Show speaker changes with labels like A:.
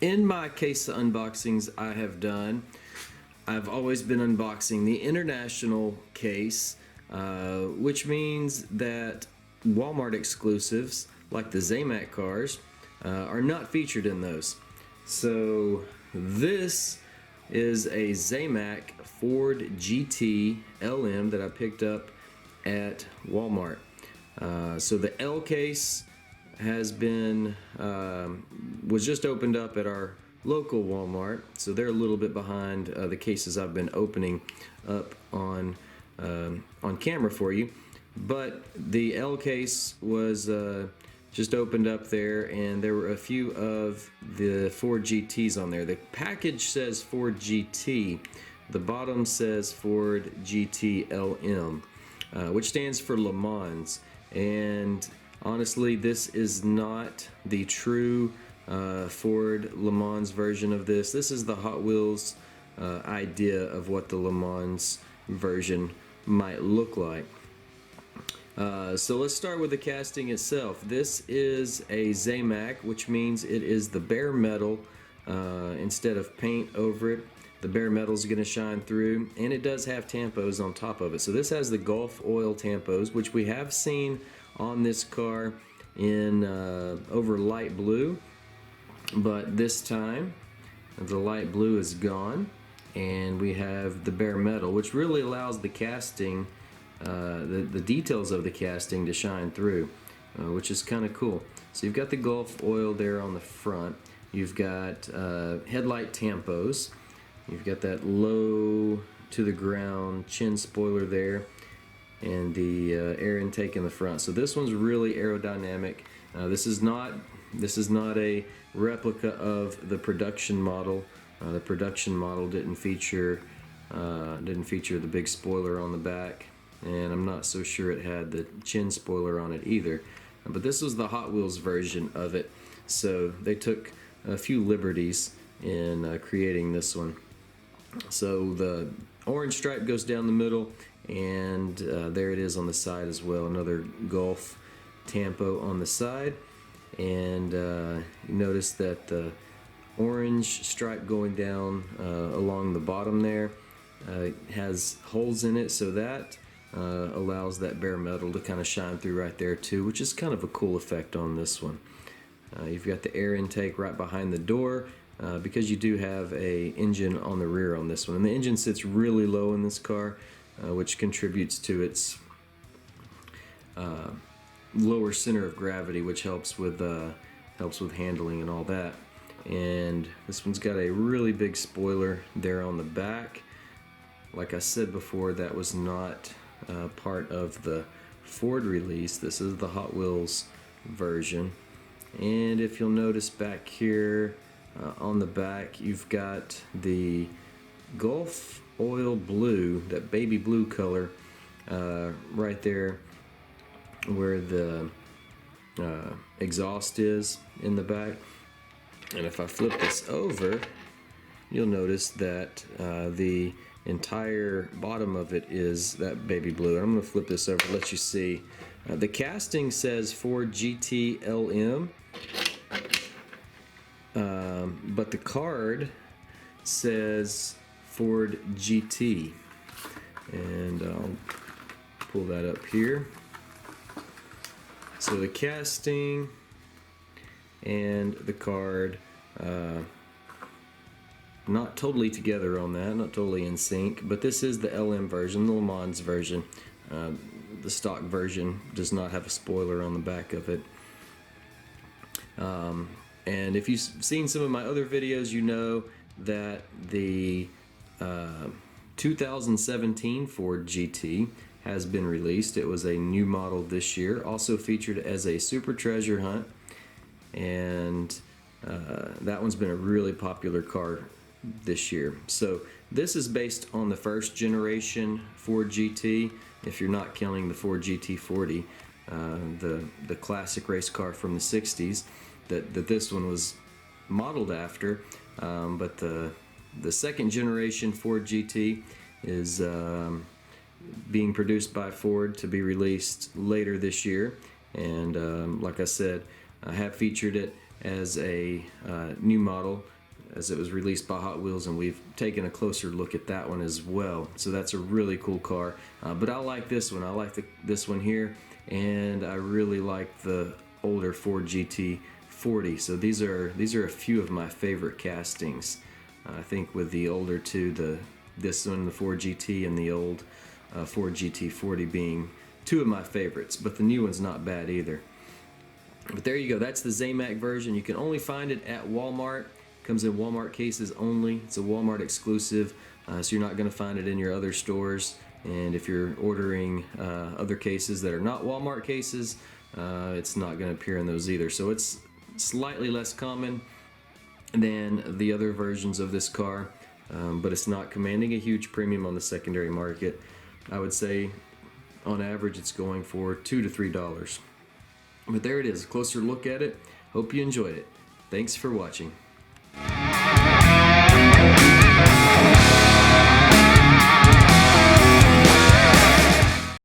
A: In my case of unboxings I have done, I've always been unboxing the international case, which means that Walmart exclusives like the ZAMAC cars are not featured in those. So this is a ZAMAC Ford GT LM that I picked up at Walmart. So the L case has been was just opened up at our local Walmart, so they're a little bit behind the cases I've been opening up on camera for you. But the L case was just opened up there, and there were a few of the Ford GTs on there. The package says Ford GT, the bottom says Ford GT LM, which stands for Le Mans. And honestly, this is not the true Ford Le Mans version of this. This is the Hot Wheels idea of what the Le Mans version might look like. So let's start with the casting itself. This is a ZAMAC, which means it is the bare metal instead of paint over it. The bare metal is going to shine through, and it does have tampos on top of it. So this has the Gulf oil tampos, which we have seen on this car in over light blue, but this time the light blue is gone, and we have the bare metal, which really allows the casting, the details of the casting to shine through, which is kind of cool. So you've got the Gulf oil there on the front. You've got headlight tampos. You've got that low to the ground chin spoiler there, and the air intake in the front. So this one's really aerodynamic. This is not a replica of the production model. The production model didn't feature the big spoiler on the back, and I'm not so sure it had the chin spoiler on it either. But this was the Hot Wheels version of it, so they took a few liberties in creating this one. So the orange stripe goes down the middle, and there it is on the side as well. Another Gulf tampo on the side, and you notice that the orange stripe going down along the bottom there has holes in it, so that allows that bare metal to kind of shine through right there too, which is kind of a cool effect on this one. You've got the air intake right behind the door, because you do have a engine on the rear on this one, and the engine sits really low in this car, which contributes to its lower center of gravity, which helps with handling and all that. And this one's got a really big spoiler there on the back. Like I said before, that was not part of the Ford release. This is the Hot Wheels version. And if you'll notice back here on the back, you've got the Gulf oil blue, that baby blue color, right there where the exhaust is in the back. And if I flip this over, you'll notice that the entire bottom of it is that baby blue. I'm going to flip this over, let you see. The casting says Ford GT LM, but the card says Ford GT, and I'll pull that up here. So the casting and the card, not totally together on that, not totally in sync, but this is the LM version, the Le Mans version. The stock version does not have a spoiler on the back of it. And if you've seen some of my other videos, you know that the 2017 Ford GT has been released. It was a new model this year, also featured as a super treasure hunt, and that one's been a really popular car this year. So this is based on the first generation Ford GT, if you're not counting the Ford GT40, the classic race car from the 60s that this one was modeled after. But the second generation Ford GT is being produced by Ford to be released later this year, and like I said, I have featured it as a new model, as it was released by Hot Wheels, and we've taken a closer look at that one as well. So that's a really cool car. But I like this one. I like this one here, and I really like the older Ford GT40. So these are a few of my favorite castings. I think with the older two, this one, the Ford GT, and the old Ford GT40 being two of my favorites. But the new one's not bad either. But there you go. That's the ZAMAC version. You can only find it at Walmart. Comes in Walmart cases only. It's a Walmart exclusive, so you're not going to find it in your other stores. And if you're ordering other cases that are not Walmart cases, it's not going to appear in those either. So it's slightly less common than the other versions of this car, but it's not commanding a huge premium on the secondary market. I would say on average it's going for $2 to $3. But there it is, a closer look at it. Hope you enjoyed it. Thanks for watching.